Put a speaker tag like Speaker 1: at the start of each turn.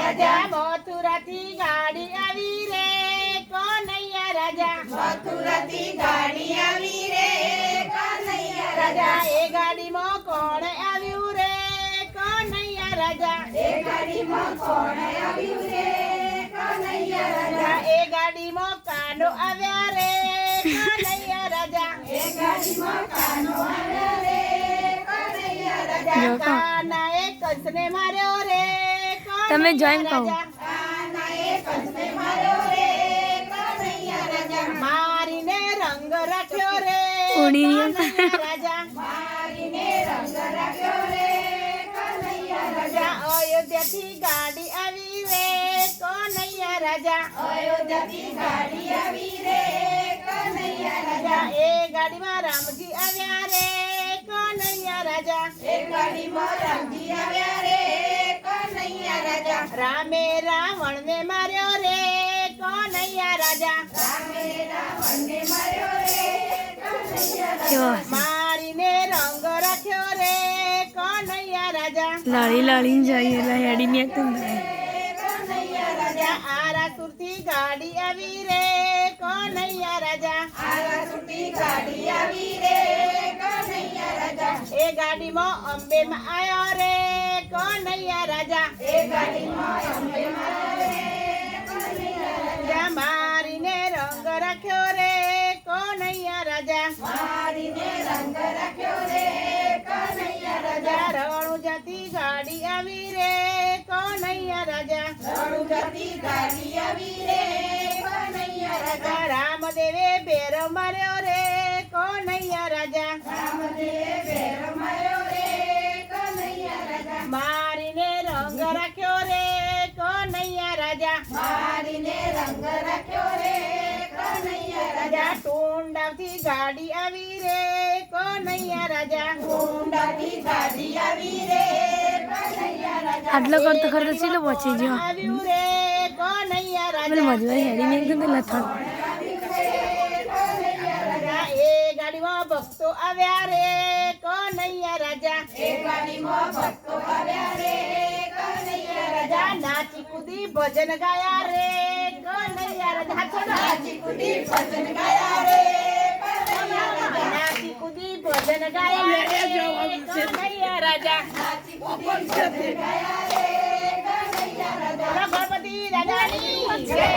Speaker 1: રાજા મથુરાથી ગાડી આવી રે કનૈયા રાજા મથુરાથી ગાડી આવી રે કનૈયા રાજા એ ગાડીમાં કોણ આવ્યું રે કનૈયા રાજા એ ગાડીમાં કોણ આવ્યું રે કનૈયા રાજા એ ગાડીમાં કાનો આવ્યા રે કનૈયા રાજા એ ગાડીમાં કાનો આવ્યા રે કનૈયા રાજા કાનાએ કંસને માર્યો રે
Speaker 2: તમે જોઈન કહો
Speaker 1: કાનાએ કંસને માર્યો રે કનૈયા રાજા મારીને રંગ રાખ્યો રે કનૈયા રાજા મારીને રંગ રાખ્યો રે કનૈયા રાજા અયોધ્યાથી ગાડી આવી રે કનૈયા રાજા અયોધ્યાથી ગાડી આવી રે કનૈયા રાજા એ ગાડીમાં રામજી આવ્યા રે કનૈયા રાજા એ ગાડીમાં રામજી આવ્યા રે કનૈયા રાજા રામે રાવણને માર્યો રે કનૈયા રાજા રામે રાવણને માર્યો રે કનૈયા રાજા મારીને રંગ રાખ્યો રે કનૈયા રાજા
Speaker 2: લાળી લાળી જઈએ હેડી ને
Speaker 1: કનૈયા રાજા આરાસુરથી ગાડી આવી રે કનૈયા રાજા આરાસુરથી ગાડી આવી રે કનૈયા રાજા એ ગાડીમાં અંબેમાં આવ્યો રે કનૈયા રાજા એ ગાડીમાં અંબેમાં આવ્યો રે કનૈયા રાજા મારીને રંગ રાખ્યો રે કનૈયા રાજા મારીને રંગ રાખ્યો રે કનૈયા રાજા રણુજાથી ગાડી આવી રે કનૈયા રાજા રણુજાથી ગાડી આવી રે કનૈયા રાજા રામદેવે બેર માર્યો રે કનૈયા રાજા રામદેવે બેર માર્યો રે કનૈયા રાજા મારીને રંગ રાખ્યો રે કનૈયા રાજા મારીને રંગ રાખ્યો રે કનૈયા રાજા ટોંડાવથી ગાડી આવી રે કનૈયા રાજા ટોંડાવથી ગાડી આવી રે કનૈયા રાજા
Speaker 2: આટલો કરતો કરતો ચીલો પહોંચી ગયો
Speaker 1: આવ્યું રે કનૈયા
Speaker 2: પેલો
Speaker 1: રાજા
Speaker 2: મજવા હેડી ને એકદમ લથણ
Speaker 1: એ ગાડીમાં ભક્તો આવ્યા રે કનૈયા રાજા એ ગાડીમાં ભક્તો આવ્યા રે કનૈયા રાજા નાચી કૂદી ભજન ગાયા રે કનૈયા રાજા નાચી કૂદી ભજન ગાયા રે નાચી કૂદી ભજન ગાયા રે કનૈયા રાજા નાચી કૂદી ભજન ગાયા રે કનૈયા રાજા ગણપતિ દાદાની જય